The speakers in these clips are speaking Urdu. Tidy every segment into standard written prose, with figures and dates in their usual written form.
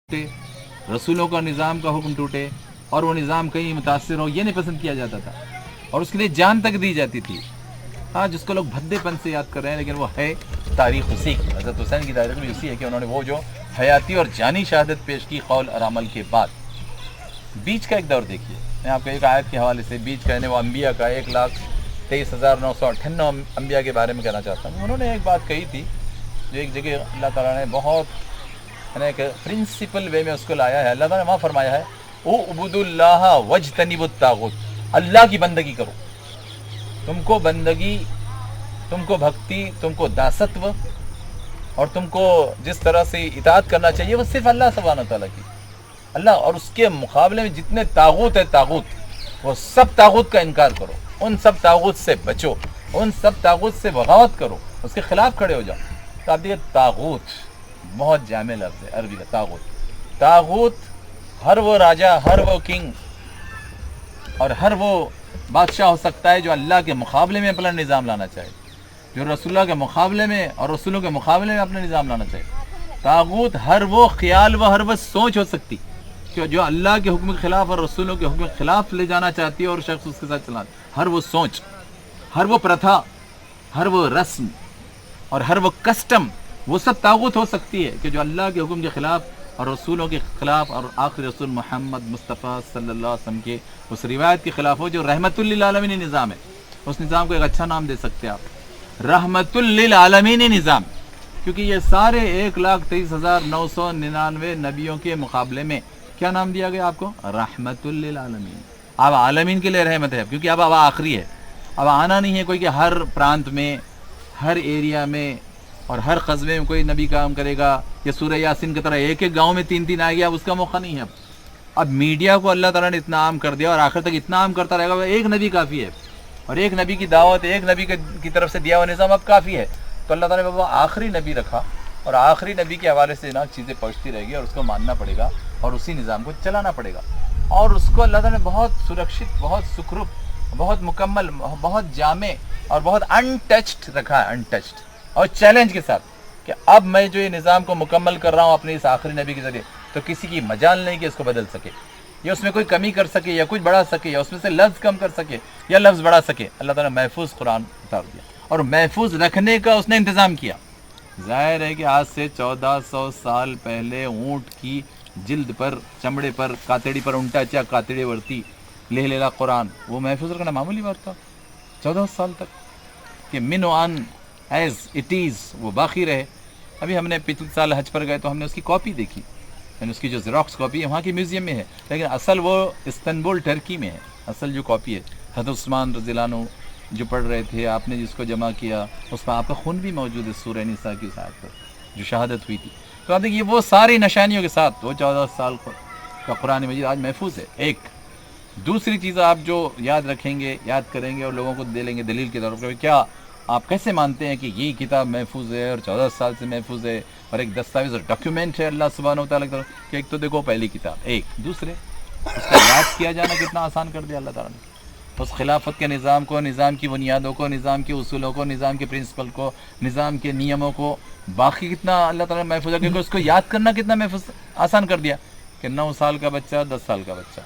ٹوٹے، رسولوں کا نظام کا حکم ٹوٹے اور وہ نظام کہیں متاثر ہو، یہ نہیں پسند کیا جاتا تھا، اور اس کے لیے جان تک دی جاتی تھی۔ ہاں، جس کو لوگ بھدے پن سے یاد کر رہے ہیں، لیکن وہ ہے تاریخ اسی کی۔ حضرت حسین کی تاریخ بھی اسی ہے کہ انہوں نے وہ جو حیاتی اور جانی شہادت پیش کی قول اور عمل کے بعد۔ بیچ کا ایک دور دیکھیے، میں آپ کو ایک آیت کے حوالے سے بیچ کہنے وہ انبیاء کا 1,23,998 انبیاء کے بارے میں کہنا چاہتا ہوں۔ انہوں نے ایک بات کہی تھی جو ایک جگہ اللہ تعالیٰ نے بہت ایک پرنسپل وے میں اس کو لایا ہے۔ اللہ تعالیٰ نے وہاں فرمایا ہے اعبدوا اللہ واجتنبوا الطاغوت، اللہ کی بندگی کرو۔ تم کو بندگی، تم کو بھکتی، تم کو داستو اور تم کو جس طرح سے اطاعت کرنا چاہیے وہ صرف اللہ سبحانہ تعالیٰ کی، اللہ، اور اس کے مقابلے میں جتنے طاغوت ہے طاغوت، وہ سب طاغوت کا انکار کرو، ان سب طاغوت سے بچو، ان سب طاغوت سے بغاوت کرو، اس کے خلاف کھڑے ہو جاؤ۔ تو آپ دیکھیں طاغوت بہت جامع لفظ ہے عربی کا، طاغوت۔ طاغوت ہر وہ راجہ، ہر وہ کنگ اور ہر وہ بادشاہ ہو سکتا ہے جو اللہ کے مقابلے میں اپنا نظام لانا چاہے، جو رسول اللہ کے مقابلے میں اور رسولوں کے مقابلے میں اپنا نظام لانا چاہے۔ طاغوت ہر وہ خیال و ہر وہ سوچ ہو سکتی کہ جو اللہ کے حکم کے خلاف اور رسولوں کے حکم کے خلاف لے جانا چاہتی ہے اور شخص اس کے ساتھ چلانا، ہر وہ سوچ، ہر وہ پرتھا، ہر وہ رسم اور ہر وہ کسٹم، وہ سب طاغوت ہو سکتی ہے کہ جو اللہ کے حکم کے خلاف اور رسولوں کے خلاف اور آخری رسول محمد مصطفیٰ صلی اللہ علیہ وسلم کے اس روایت کے خلاف ہو جو رحمت للعالمین نظام ہے۔ اس نظام کو ایک اچھا نام دے سکتے ہیں آپ، رحمت للعالمین نظام، کیونکہ یہ سارے 1,23,999 نبیوں کے مقابلے میں کیا نام دیا گیا آپ کو؟ رحمت للعالمین۔ اب عالمین کے لیے رحمت ہے، کیونکہ اب آخری ہے، اب آنا نہیں ہے کوئی کہ ہر پرانت میں، ہر ایریا میں اور ہر قصبے میں کوئی نبی کام کرے گا، یا سورہ یاسین کی طرح ایک ایک گاؤں میں 3 آ گیا، اب اس کا موقع نہیں ہے۔ اب میڈیا کو اللہ تعالیٰ نے اتنا عام کر دیا اور آخر تک اتنا عام کرتا رہے گا، ایک نبی کافی ہے، اور ایک نبی کی دعوت، ایک نبی کی طرف سے دیا ہوا نظام اب کافی ہے۔ تو اللہ تعالیٰ نے وہ آخری نبی رکھا، اور آخری نبی کے حوالے سے نا چیزیں پہنچتی رہے گی اور اس کو ماننا پڑے گا اور اسی نظام کو چلانا پڑے گا، اور اس کو اللہ تعالیٰ نے بہت سرکشت، بہت سکھرپ، بہت مکمل، بہت جامع اور بہت انٹچڈ رکھا ہے، انٹچڈ اور چیلنج کے ساتھ کہ اب میں جو یہ نظام کو مکمل کر رہا ہوں اپنے اس آخری نبی کے ذریعے، تو کسی کی مجال نہیں کہ اس کو بدل سکے، یا اس میں کوئی کمی کر سکے یا کچھ بڑھا سکے، یا اس میں سے لفظ کم کر سکے یا لفظ بڑھا سکے۔ اللہ تعالیٰ نے محفوظ قرآن اتار دیا اور محفوظ رکھنے کا اس نے انتظام کیا۔ ظاہر ہے کہ آج سے 1400 سال پہلے اونٹ کی جلد پر، چمڑے پر، کاتڑی پر اونٹا چا کاتڑی ورتی لہ لیلا قرآن، وہ محفوظ رکھنا معمولی بات تھا 1400 سال تک، کہ من و ان ایز اٹ از وہ باقی رہے۔ ابھی ہم نے پچھلے سال حج پر گئے تو ہم نے اس کی کاپی دیکھی، یعنی اس کی جو زیروکس کاپی ہے وہاں کی میوزیم میں ہے، لیکن اصل وہ استنبول ٹرکی میں ہے، اصل جو کاپی ہے۔ حضرت عثمان رضی اللہ عنہ جو پڑھ رہے تھے، آپ نے جس کو جمع کیا، اس پر آپ کا خون بھی موجود ہے سورہ نساء کی آیت پر جو شہادت ہوئی تھی۔ تو آپ دیکھیے وہ ساری نشانیوں کے ساتھ وہ 14 سال کا قرآن مجید آج محفوظ ہے۔ ایک دوسری چیز آپ جو یاد رکھیں گے، یاد کریں گے اور لوگوں کو دے لیں گے دلیل کے طور پر، کیا آپ کیسے مانتے ہیں کہ یہ کتاب محفوظ ہے اور 14 سال سے محفوظ ہے اور ایک دستاویز اور ڈاکیومنٹ ہے اللہ سبحانہ و تعالیٰ کی طرف، کہ ایک تو دیکھو پہلی کتاب، ایک دوسرے اس کا یاد کیا جانا کتنا آسان کر دیا اللہ تعالیٰ نے، اس خلافت کے نظام کو، نظام کی بنیادوں کو، نظام کے اصولوں کو، نظام کے پرنسپل کو، نظام کے نیموں کو باقی کتنا اللہ تعالیٰ نے محفوظ ہے، کیونکہ اس کو یاد کرنا کتنا محفوظ آسان کر دیا کہ 9 سال کا بچہ، 10 سال کا بچہ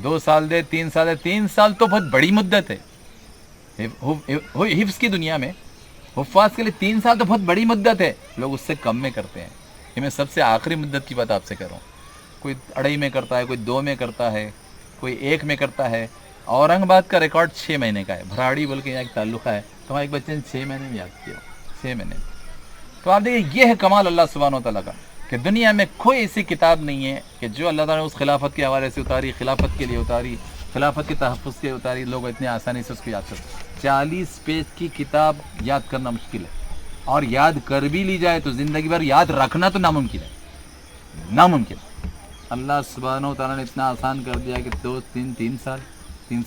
2 سال دے، 3 سال دے، 3 سال تو بہت بڑی مدت ہے حفظ کی دنیا میں، حفاظ کے لیے 3 سال تو بہت بڑی مدت ہے، لوگ اس سے کم میں کرتے ہیں۔ یہ میں سب سے آخری مدت کی بات آپ سے کر رہا ہوں، کوئی 2.5 میں کرتا ہے، کوئی 2 میں کرتا ہے، کوئی 1 میں کرتا ہے۔ اورنگ آباد کا ریکارڈ 6 مہینے کا ہے، بھراڑی بول کے یہاں ایک تعلقہ ہے، تو وہاں ایک بچے نے 6 مہینے میں یاد کیا، 6 مہینے میں۔ تو آپ دیکھیے یہ ہے کمال اللہ سبحانہ و تعالیٰ کا کہ دنیا میں کوئی ایسی کتاب نہیں ہے کہ جو اللہ تعالیٰ نے اس خلافت کے حوالے سے اتاری، خلافت کے لیے اتاری، خلافت کے تحفظ کے اتاری، لوگ اتنے آسانی سے اس کو یاد کرتے ہیں۔ 40 پیج کی کتاب یاد کرنا مشکل ہے، اور یاد کر بھی لی جائے تو زندگی بھر یاد رکھنا تو ناممکن ہے، ناممکن۔ اللہ سبحانہ و تعالیٰ نے اتنا آسان کر دیا کہ 3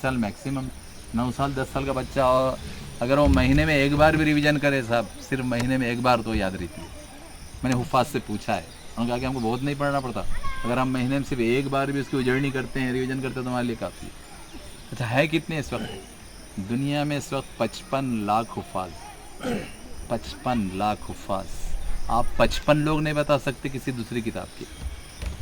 سال میکسیمم، 9 سال 10 سال کا بچہ، اور اگر وہ مہینے میں ایک بار بھی ریویژن کرے صاحب، صرف مہینے میں ایک بار تو یاد رہتی ہے۔ میں نے حفاظ سے پوچھا ہے، انہوں نے کہا کہ ہم کو بہت نہیں پڑھنا پڑتا، اگر ہم مہینے میں صرف ایک بار بھی اس کی اجڑنی کرتے ہیں، ریویژن کرتے ہیں تو ہمارے لیے کافی ہے۔ اچھا ہے کتنے اس وقت دنیا میں؟ اس وقت 55 لاکھ حفاظ، 55 لاکھ حفاظ۔ آپ 55 لوگ نہیں بتا سکتے کسی دوسری کتاب کی،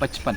55,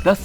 10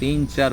3-4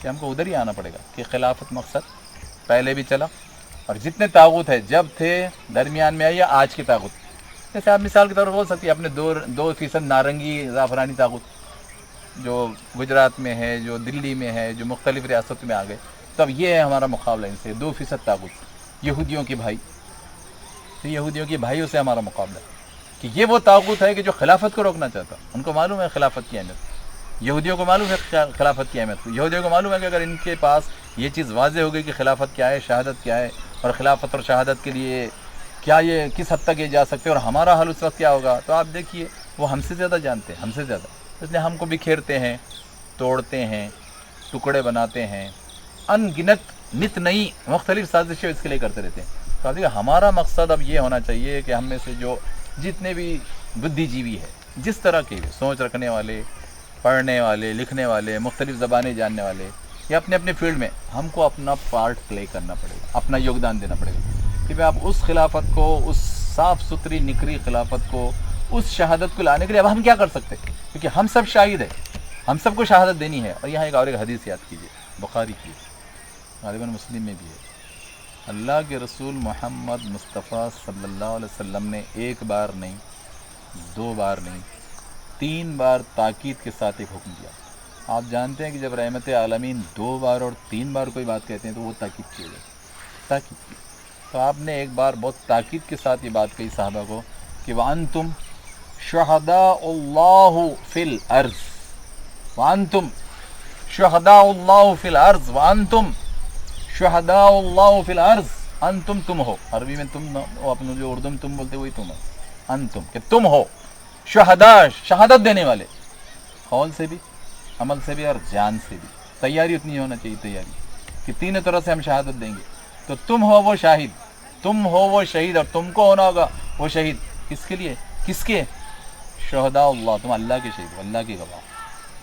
کہ ہم کو ادھر ہی آنا پڑے گا کہ خلافت مقصد پہلے بھی چلا، اور جتنے طاغوت ہے جب تھے درمیان میں آئی آج کی طاغوت. جیسے آپ مثال کے طور پر بول سکتے ہیں اپنے 2% نارنگی زعفرانی طاغوت جو گجرات میں ہے، جو دلی میں ہے، جو مختلف ریاستوں میں آ گئے. تو اب یہ ہے ہمارا مقابلہ ان سے، 2% طاغوت یہودیوں کے بھائی. تو یہودیوں کے بھائیوں سے ہمارا مقابلہ ہے کہ یہ وہ طاغوت ہے کہ جو خلافت کو روکنا چاہتا. ان کو معلوم ہے خلافت کی اہمیت، یہودیوں کو معلوم ہے خلافت کی اہمیت. یہودیوں کو معلوم ہے کہ اگر ان کے پاس یہ چیز واضح ہو گئی کہ خلافت کیا ہے، شہادت کیا ہے، اور خلافت اور شہادت کے لیے کیا یہ کس حد تک یہ جا سکتے ہیں اور ہمارا حل اس وقت کیا ہوگا، تو آپ دیکھیے وہ ہم سے زیادہ جانتے ہیں، ہم سے زیادہ. اس لیے ہم کو بکھیرتے ہیں، توڑتے ہیں، ٹکڑے بناتے ہیں، ان گنت نت نئی مختلف سازشیں اس کے لیے کرتے رہتے ہیں. تو دیکھیے ہمارا مقصد اب یہ ہونا چاہیے کہ ہم میں سے جو جتنے بھی بدھی جیوی ہے، جس طرح کے بھی سوچ رکھنے والے، پڑھنے والے، لکھنے والے، مختلف زبانیں جاننے والے، یا اپنے اپنے فیلڈ میں ہم کو اپنا پارٹ پلے کرنا پڑے گا، اپنا یوگدان دینا پڑے گا کہ آپ اس خلافت کو، اس صاف ستھری نکری خلافت کو، اس شہادت کو لانے کے لیے اب ہم کیا کر سکتے ہیں، کیونکہ ہم سب شاہد ہیں، ہم سب کو شہادت دینی ہے. اور یہاں ایک اور ایک حدیث یاد کیجیے، بخاری کی، غالباً مسلم میں بھی ہے. اللہ کے رسول محمد مصطفیٰ صلی اللہ علیہ وسلم نے ایک بار نہیں، 2 بار نہیں، 3 بار تاکید کے ساتھ ایک حکم دیا. آپ جانتے ہیں کہ جب رحمت عالمین 2 بار اور 3 بار کوئی بات کہتے ہیں تو وہ تاکید کی جائے، تاکید کی. تو آپ نے ایک بار بہت تاکید کے ساتھ یہ بات کہی صحابہ کو کہ وَأَنْتُمْ شُهَدَاءُ اللَّهِ فِي الْأَرْضِ، وَأَنْتُمْ شُهَدَاءُ اللَّهِ فِي الْأَرْضِ، وَأَنْتُمْ شُهَدَاءُ اللَّهِ فِي الْأَرْضِ. انتم تم ہو، عربی میں تم، اپنے جو اردو میں تم بولتے وہی تم ہو. انتم کہ تم ہو، شہداء شہادت دینے والے، قول سے بھی، عمل سے بھی اور جان سے بھی. تیاری اتنی ہونا چاہیے، تیاری کہ تینوں طرح سے ہم شہادت دیں گے. تو تم ہو وہ شاہد، تم ہو وہ شہید، اور تم کو ہونا ہوگا وہ شہید. کس کے لیے؟ کس کے؟ شہداء اللہ، تم اللہ کے شہید ہو، اللہ کے گواہ،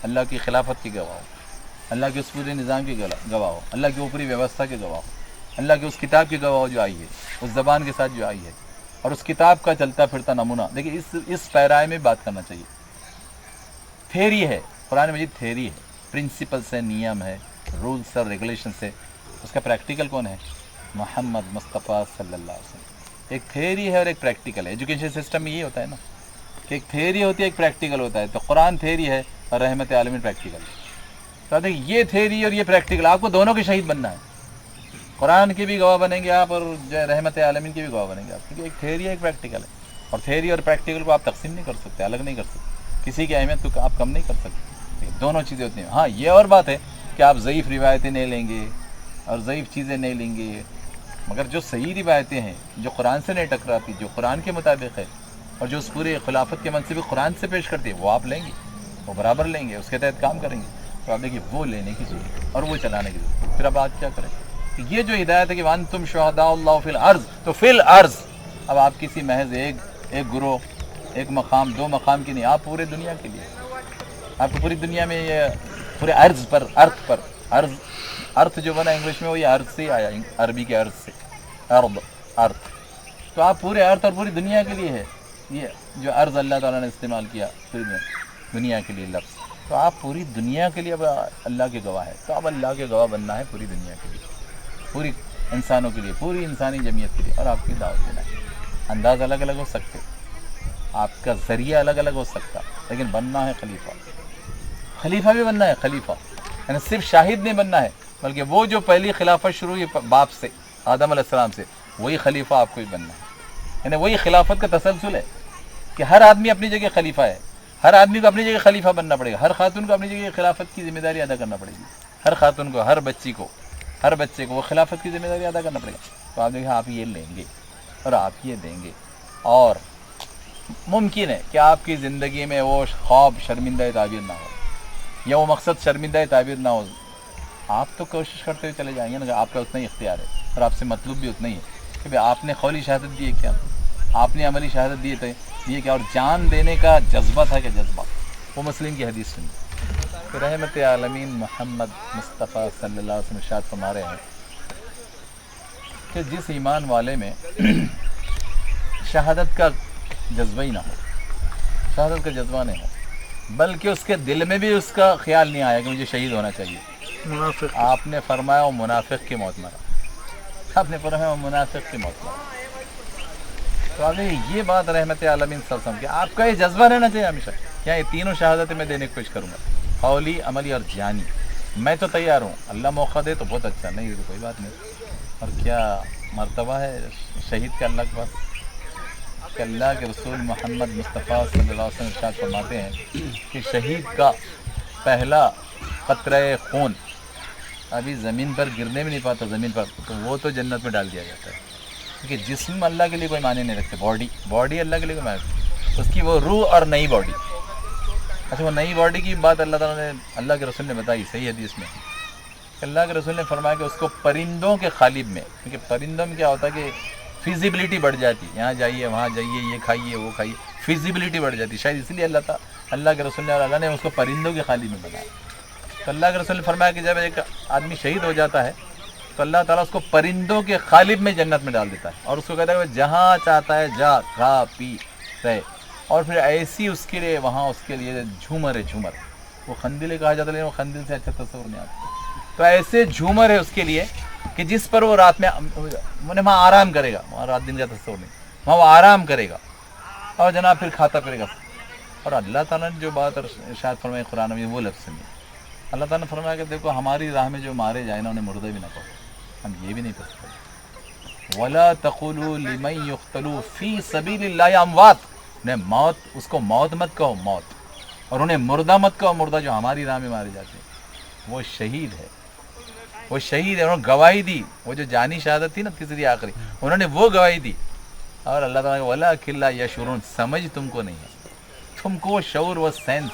اللہ کی خلافت کے گواہ ہو، اللہ کے اس پورے نظام کے گواہ ہو، اللہ کی اوپری ویوستھا کے گواہ ہو، اللہ کی اس کتاب کی گواہ جو آئی ہے، اس زبان کے ساتھ جو آئی ہے، اور اس کتاب کا چلتا پھرتا نمونہ. دیکھیے اس پیرائے میں بات کرنا چاہیے. تھیری ہے، قرآن مجید تھیری ہے، پرنسپلس ہے، نیم ہے، رولس اور ریگولیشنس ہے. اس کا پریکٹیکل کون ہے؟ محمد مصطفیٰ صلی اللہ علیہ وسلم. ایک تھیری ہے اور ایک پریکٹیکل ہے. ایجوکیشن سسٹم میں یہ ہوتا ہے نا کہ ایک تھیری ہوتی ہے، ایک پریکٹیکل ہوتا ہے. تو قرآن تھیری ہے اور رحمت عالمین پریکٹیکل ہے. تو دیکھیں یہ تھیری اور یہ پریکٹیکل، آپ کو دونوں کے شہید بننا ہے. قرآن کے بھی گواہ بنیں گے آپ، اور رحمت عالمین کے بھی گواہ بنیں گے آپ، کیونکہ ایک تھیری ہے، ایک پریکٹیکل ہے. اور تھیری اور پریکٹیکل کو آپ تقسیم نہیں کر سکتے، الگ نہیں کر سکتے. کسی کی اہمیت کو آپ کم نہیں کر سکتے. دونوں چیزیں ہوتی ہیں. ہاں یہ اور بات ہے کہ آپ ضعیف روایتیں نہیں لیں گے اور ضعیف چیزیں نہیں لیں گے، مگر جو صحیح روایتیں ہیں، جو قرآن سے نہیں ٹکراتی، جو قرآن کے مطابق ہے، اور جو اس پورے خلافت کے منصب قرآن سے پیش کرتی ہے، وہ آپ لیں گے، وہ برابر لیں گے، اس کے تحت کام کریں گے. تو آپ دیکھیے وہ لینے کی ضرورت اور وہ چلانے کی ضرورت. پھر اب آپ کیا کریں؟ یہ جو ہدایت ہے کہ وَأَنْتُمْ شُهَدَاءُ اللَّهِ فِي الْأَرْضِ، تو فی الارض اب آپ کسی محض ایک گروہ، ایک مقام، 2 مقام کی نہیں، آپ پورے دنیا کے لیے. آپ کو پوری دنیا میں یہ پورے عرض پر، ارتھ پر، ارتھ جو بنا انگلش میں وہ یہ ارض سے ہی آیا، عربی کے ارض سے، ارتھ. تو آپ پورے ارتھ اور پوری دنیا کے لیے ہے. یہ جو ارض اللہ تعالیٰ نے استعمال کیا پوری دنیا کے لیے لفظ، تو آپ پوری دنیا کے لیے اب اللہ کے گواہ ہے. تو اب اللہ کے گواہ بننا ہے پوری دنیا کے لیے، پوری انسانوں کے لیے، پوری انسانی جمعیت کے لیے. اور آپ کی دعوت دینا ہے. انداز الگ الگ ہو سکتے، آپ کا ذریعہ الگ الگ ہو سکتا، لیکن بننا ہے خلیفہ. خلیفہ بھی بننا ہے، خلیفہ یعنی صرف شاہد نہیں بننا ہے، بلکہ وہ جو پہلی خلافت شروع ہوئی باپ سے، آدم علیہ السلام سے، وہی خلیفہ آپ کو بھی بننا ہے. یعنی وہی خلافت کا تسلسل ہے کہ ہر آدمی اپنی جگہ خلیفہ ہے. ہر آدمی کو اپنی جگہ خلیفہ بننا پڑے گا. ہر خاتون کو اپنی جگہ خلافت کی ذمہ داری ادا کرنا پڑے گی. ہر خاتون کو، ہر بچی کو، ہر بچے کو وہ خلافت کی ذمہ داری ادا کرنا پڑے گا. تو آپ دیکھیں آپ یہ لیں گے اور آپ یہ دیں گے، اور ممکن ہے کہ آپ کی زندگی میں وہ خواب شرمندہ تعبیر نہ ہو، یا وہ مقصد شرمندہ تعبیر نہ ہو. آپ تو کوشش کرتے ہوئے چلے جائیں گے نا، کہ آپ کا اتنا ہی اختیار ہے اور آپ سے مطلوب بھی اتنا ہی ہے کہ آپ نے قولی شہادت دی ہے کیا، آپ نے عملی شہادت دی ہے کیا، اور جان دینے کا جذبہ تھا کہ جذبہ. وہ مسلم کی حدیث سنی کہ رحمت عالمین محمد مصطفیٰ صلی اللہ علیہ وسلم ارشاد فرما رہے ہیں کہ جس ایمان والے میں شہادت کا جذبہ ہی نہ ہو، شہادت کا جذبہ نہیں ہو، بلکہ اس کے دل میں بھی اس کا خیال نہیں آیا کہ مجھے شہید ہونا چاہیے، منافق آپ نے فرمایا وہ منافق کی موت مرا، آپ نے فرمایا وہ منافق کی موت مرا۔ تو آپ نے یہ بات رحمت عالمین صلی اللہ علیہ وسلم کہ آپ کا یہ جذبہ رہنا چاہیے ہمیشہ، کیا یہ تینوں شہادتیں میں دینے کی کوشش کروں گا، قولی، عملی اور جانی۔ میں تو تیار ہوں، اللہ موقع دے تو بہت اچھا، نہیں تو کوئی بات نہیں۔ اور کیا مرتبہ ہے شہید کا اللہ کے پاس کہ اللہ کے رسول محمد مصطفیٰ صلی اللہ علیہ وسلم ارشاد فرماتے ہیں کہ شہید کا پہلا قطرہ خون ابھی زمین پر گرنے بھی نہیں پاتا زمین پر، تو وہ تو جنت میں ڈال دیا جاتا ہے، کیونکہ جسم اللہ کے لیے کوئی معنی نہیں رکھتے، باڈی اللہ کے لیے کوئی معنی رکھتے، اس کی وہ روح اور نئی باڈی۔ اچھا، وہ نئی باڈی کی بات اللہ تعالیٰ نے، اللہ کے رسول نے بتائی صحیح حدیث میں کہ اللہ کے رسول نے فرمایا کہ اس کو پرندوں کے قالب میں، کیونکہ پرندوں میں کیا ہوتا ہے کہ فیزیبلٹی بڑھ جاتی، یہاں جائیے وہاں جائیے، یہ کھائیے وہ کھائیے، فیزیبلٹی بڑھ جاتی، شاید اس لیے اللہ کے رسول نے اور اللہ نے اس کو پرندوں کے قالب میں بنایا۔ تو اللہ کے رسول نے فرمایا کہ جب ایک آدمی شہید ہو جاتا ہے تو اللہ تعالیٰ اس کو پرندوں کے قالب میں جنت میں ڈال دیتا ہے، اور اس کو کہتا ہے کہ جہاں چاہتا ہے جا، کھا پی رہے، اور پھر ایسی اس کے لیے وہاں اس کے لیے جھومر ہے، جھومر، وہ خندلے کہا جاتا ہے لیکن وہ خندل سے اچھا تصور نہیں آتا، تو ایسے جھومر ہے اس کے لیے کہ جس پر وہ رات میں وہاں آرام کرے گا، وہاں رات دن کا تصور نہیں، وہاں وہ آرام کرے گا اور جناب پھر کھاتا پھرے گا۔ اور اللہ تعالیٰ نے جو بات ارشاد فرمائی قرآن میں وہ لفظ نہیں، اللہ تعالیٰ نے فرمایا کہ دیکھو ہماری راہ میں جو مارے جائے نا انہیں مردے بھی نہ کہو، ہم یہ بھی نہیں کر سکتے۔ وَلَا تَقُولُوا لِمَن يُقْتَلُوا فِي سَبِيلِ اللَّهِ أَمْوَاتٌ، انہیں موت، اس کو موت مت کہو، موت، اور انہیں مردہ مت کہو، مردہ جو ہماری راہ میں مارے جاتے ہیں، وہ شہید ہے، وہ شہید ہے، انہوں نے گواہی دی، وہ جو جانی شہادت تھی نا تیسری آخری، انہوں نے وہ گواہی دی۔ اور اللہ تعالیٰ کہ وَلَٰكِن لَا يَشْعُرُونَ، سمجھ تم کو نہیں ہے، تم کو شعور و سینس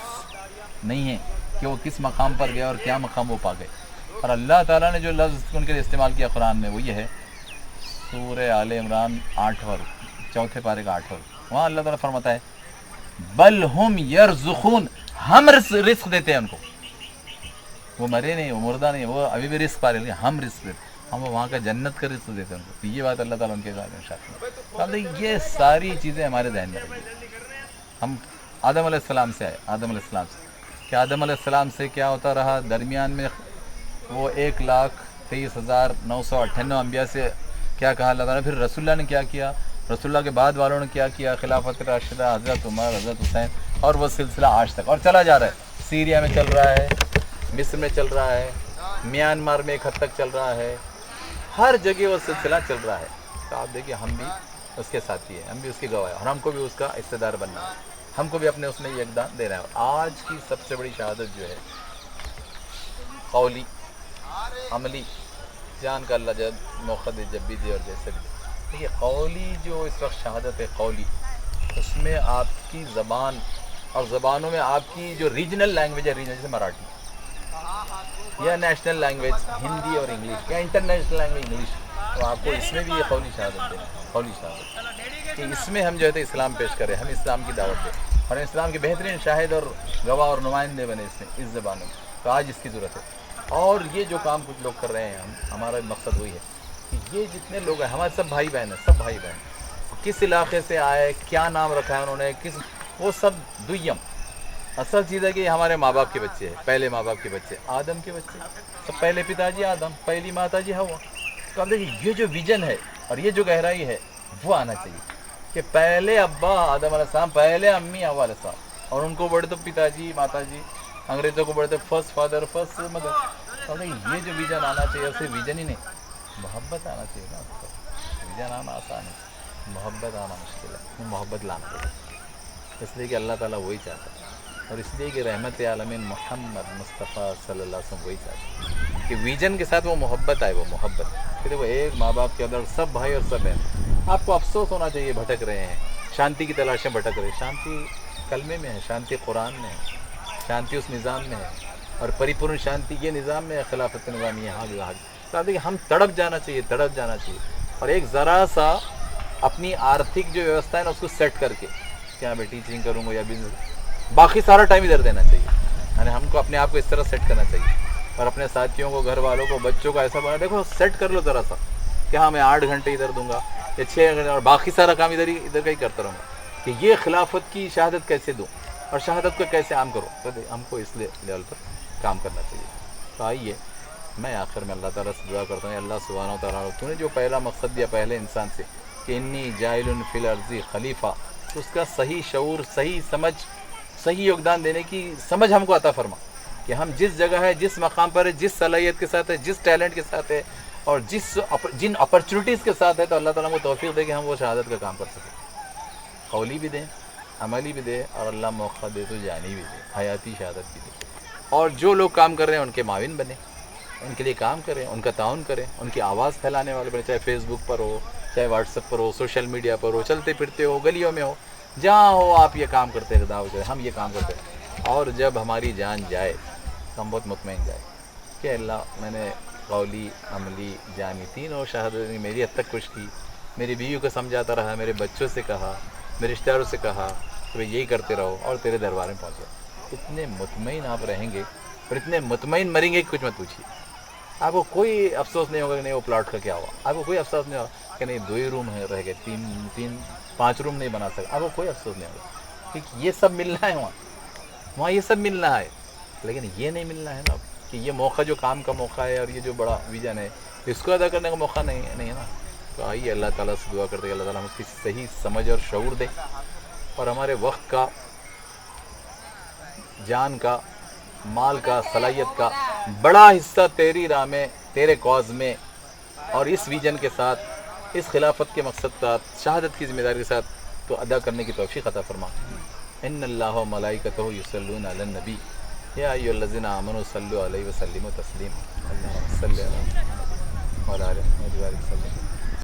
نہیں ہے کہ وہ کس مقام پر گئے اور کیا مقام وہ پا گئے۔ اور اللہ تعالیٰ نے جو لفظ ان کے لیے استعمال کیا قرآن میں وہ یہ ہے، سورہ آل عمران 8واں چوتھے پارے کا 8واں، وہاں اللہ تعالیٰ فرماتا ہے بل ہم یرزقون، ہم رزق دیتے ہیں ان کو، وہ مرے نہیں، وہ مردہ نہیں، وہ ابھی بھی رزق پا رہے ہیں، ہم رزق دیتے ہیں، ہم وہاں کا جنت کا رزق دیتے ہیں ان کو۔ یہ بات اللہ تعالیٰ ان کے بارے میں ارشاد ہے۔ یہ ساری چیزیں ہمارے ذہن میں رہی۔ ہم آدم علیہ السلام سے آئے، آدم علیہ السلام سے کہ آدم علیہ السلام سے کیا ہوتا رہا، درمیان میں وہ 1,23,998 انبیاء سے کیا کہا اللہ تعالیٰ، پھر رسول اللہ نے کیا کیا، رسول اللہ کے بعد والوں نے کیا کیا، خلافت راشدہ، حضرت عمر، حضرت حسین، اور وہ سلسلہ آج تک اور چلا جا رہا ہے، سیریا میں چل رہا ہے، مصر میں چل رہا ہے، میانمار میں ایک حد تک چل رہا ہے، ہر جگہ وہ سلسلہ چل رہا ہے۔ تو آپ دیکھیے ہم بھی اس کے ساتھی ہیں، ہم بھی اس کے گواہ ہیں، اور ہم کو بھی اس کا حصہ دار بننا ہے، ہم کو بھی اپنے اس میں یگدان دینا ہے۔ آج کی سب سے بڑی شہادت جو ہے قولی، عملی، جان کا اللہ جب موقع دے، جب بھی دے اور جیسے بھی دے۔ دیکھیے قولی جو اس وقت شہادت ہے قولی، اس میں آپ کی زبان اور زبانوں میں آپ کی جو ریجنل لینگویج ہے، ریجنل جیسے مراٹھی یا نیشنل لینگویج ہندی اور انگلش یا انٹرنیشنل لینگویج انگلش، تو آپ کو اس میں بھی یہ قولی شہادت دیں، قولی شہادت کہ اس میں ہم جو ہے اسلام پیش کریں، ہم اسلام کی دعوت دیں اور اسلام کے بہترین شاہد اور گواہ اور نمائندے بنے اس میں، اس زبانوں میں۔ تو آج اس کی ضرورت ہے، اور یہ جو کام کچھ لوگ کر رہے ہیں، ہمارا مقصد وہی ہے کہ یہ جتنے لوگ ہیں ہمارے سب بھائی بہن ہیں، سب بھائی بہن، کس علاقے سے آئے، کیا نام رکھا ہے انہوں نے، کس، وہ سب دویم، اصل چیز ہے کہ ہمارے ماں باپ کے بچے ہیں، پہلے ماں باپ کے بچے آدم کے بچے، تو پہلے پتا جی آدم، پہلی ماتا جی ہوا۔ تو اب دیکھیے یہ جو ویژن ہے اور یہ جو گہرائی ہے وہ آنا چاہیے کہ پہلے ابا آدم علیہ السلام، پہلے امی حوا علیہ السلام، اور ان کو بڑھے تو پتا جی، ماتا جی، انگریزوں کو بڑھے تو فرسٹ فادر، فرسٹ مدر۔ تو یہ جو ویژن آنا چاہیے، صرف ویژن ہی نہیں، محبت آنا چاہیے نا۔ ویژن آنا آسان ہے، محبت آنا مشکل ہے، محبت لانا چاہیے، اس لیے کہ اللہ تعالیٰ وہی چاہتا ہے، اور اس لیے کہ رحمت عالمین محمد مصطفیٰ صلی اللہ علیہ وسلم وہی چاہتا ہے کہ ویژن کے ساتھ وہ محبت آئے، وہ محبت کہ دیکھو ایک ماں باپ کے اندر سب بھائی اور سب بہن۔ آپ کو افسوس ہونا چاہیے بھٹک رہے ہیں، شانتی کی تلاش میں بھٹک رہے ہیں، شانتی کلمے میں ہے، شانتی قرآن میں ہے، شانتی اس نظام میں ہے، اور پریپورن شانتی یہ نظام میں ہے، خلافت نظام یہاں بھی وہاں بھی۔ تو دیکھیے ہم تڑپ جانا چاہیے، تڑپ جانا چاہیے، اور ایک ذرا سا اپنی آرتھک جو ویوستھا ہے نا اس کو سیٹ کر کے، کیا میں ٹیچنگ کروں گا یا بزنس، باقی سارا ٹائم ادھر دینا چاہیے، یعنی ہم کو اپنے آپ کو اس طرح سیٹ کرنا چاہیے، اور اپنے ساتھیوں کو، گھر والوں کو، بچوں کو ایسا بنا، دیکھو سیٹ کر لو ذرا سا کہ ہاں میں 8 گھنٹے ادھر دوں گا یا 6 گھنٹے، اور باقی سارا کام ادھر کا ہی کرتا رہوں گا، کہ یہ خلافت کی شہادت کیسے دوں اور شہادت کو کیسے عام کروں۔ تو ہم کو اس لیول پر کام کرنا چاہیے۔ تو آئیے میں آخر میں اللہ تعالیٰ سے دعا کرتا ہوں اللہ سبحانہ و تعالیٰ تو نے جو پہلا مقصد دیا پہلے انسان سے کہ انی جاعل فی الارض خلیفہ، تو اس کا صحیح شعور، صحیح سمجھ، صحیح یوگدان دینے کی سمجھ ہم کو عطا فرما کہ ہم جس جگہ ہے، جس مقام پر ہے، جس صلاحیت کے ساتھ ہے، جس ٹیلنٹ کے ساتھ ہے اور جن اپرچونیٹیز کے ساتھ ہے، تو اللہ تعالیٰ کو توفیق دے کہ ہم وہ شہادت کا کام کر سکیں، قولی بھی دیں، عملی بھی دے، اور اللہ موقع دے تو جانی بھی دے، حیاتی شہادت بھی دے۔ اور جو لوگ کام کر رہے ہیں ان کے معاون بنے، ان کے لیے کام کریں، ان کا تعاون کریں، ان کی آواز پھیلانے والے بنے، چاہے فیس بک پر ہو، چاہے واٹس ایپ پر ہو، سوشل میڈیا پر ہو، چلتے پھرتے ہو، گلیوں میں ہو، جہاں ہو آپ یہ کام کرتے ہیں، دعوت ہم یہ کام کرتے ہیں۔ اور جب ہماری جان جائے تو ہم بہت مطمئن جائے کہ اللہ میں نے قولی، عملی، جانی تینوں شہادت میری حد تک کچھ کی، میری بیوی کو سمجھاتا رہا، میرے بچوں سے کہا، میرے رشتہ داروں سے کہا کہ بھئی یہی کرتے رہو اور تیرے دربار میں پہنچو۔ اتنے مطمئن آپ رہیں گے اور اتنے مطمئن مریں گے کہ کچھ مت پوچھیے، آپ کو کوئی افسوس نہیں ہوگا کہ نہیں وہ پلاٹ کا کیا ہوا، آپ کو کوئی افسوس نہیں ہوگا کہ نہیں 2 ہی روم رہ گئے، 5 روم نہیں بنا سکا، آپ کو کوئی افسوس نہیں ہوگا، کیونکہ یہ سب ملنا ہے وہاں یہ سب ملنا ہے، لیکن یہ نہیں ملنا ہے نا کہ یہ موقع جو کام کا موقع ہے اور یہ جو بڑا ویژن ہے اس کو ادا کرنے کا موقع نہیں ہے نا۔ تو آئیے اللہ تعالیٰ سے دعا کرتے کہ اللہ تعالیٰ ہم اس کی صحیح سمجھ اور شعور دے، اور ہمارے وقت کا، جان کا، مال کا، صلاحیت کا بڑا حصہ تیری راہ میں، تیرے کاز میں اور اس ویژن کے ساتھ، اس خلافت کے مقصد کا، شہادت کی ذمہ داری کے ساتھ تو ادا کرنے کی توفیق عطا فرما۔ ان اللہ و ملائکتہ یصلون علی النبی یا ایھا الذین آمنوا صلوا علیہ وسلموا تسلیما، اللہم صل علی محمد وعلی آلہ محمد وبارک وسلم۔